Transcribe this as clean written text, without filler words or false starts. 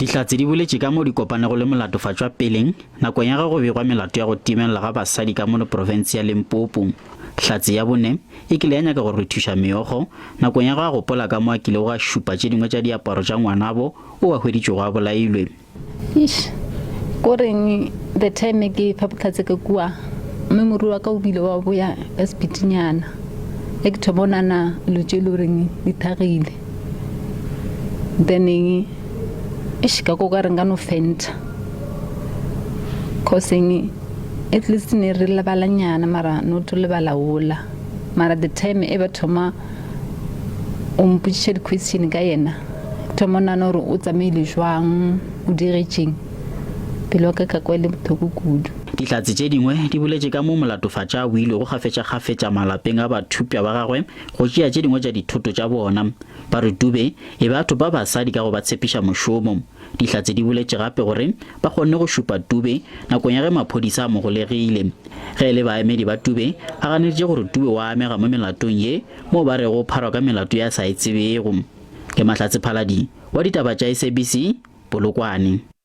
Dihlatse di boletše ka mo di kopane go le molatofatšwa peleng nakong ya go begwa melato ya go timelela ga basadi ka mo province ya Limpopo. Hlatse ya bone e kile ya nyaka go re thuša meogo nakong ya go a gopola ka mo a kile go a šupa tše dingwe tša diaparo tša ngwanabo o a hweditšego a bolailwe. Koreng the time ke phaphatse ka kua memori wa ka o bile wa boya hospitanyana e ke thobonana lutse le reng di thagile then ka go ka renga no fenta causing at least ne re lebalanyana mara no to lebalaola mara the time e ba thoma mputše question ka yena thomona no re o tsamaile jwang o diretšeng pelo ka ka kwele bothoko kudu. Dihlatse tše dingwe di boletše ka mo molatofatša o ile go gafetša malapeng a bathupja ba gagwe go tšea tše dingwe tša dithoto tša bona ba re Dube e batho ba basadi ka go ba tshepiša mošomo. Dihlatse di boletše gape gore ba kgonne go šupa Dube nakong ya ge maphodisa a mo golegile ge le baemedi ba Dube a ganeditše gore Dube wa amega mo melatong ye mo ba re go pharwa ka melato ya sa e tsebego. Ke Mahlatse Phaladi wa ditaba tša SABC Polokwane.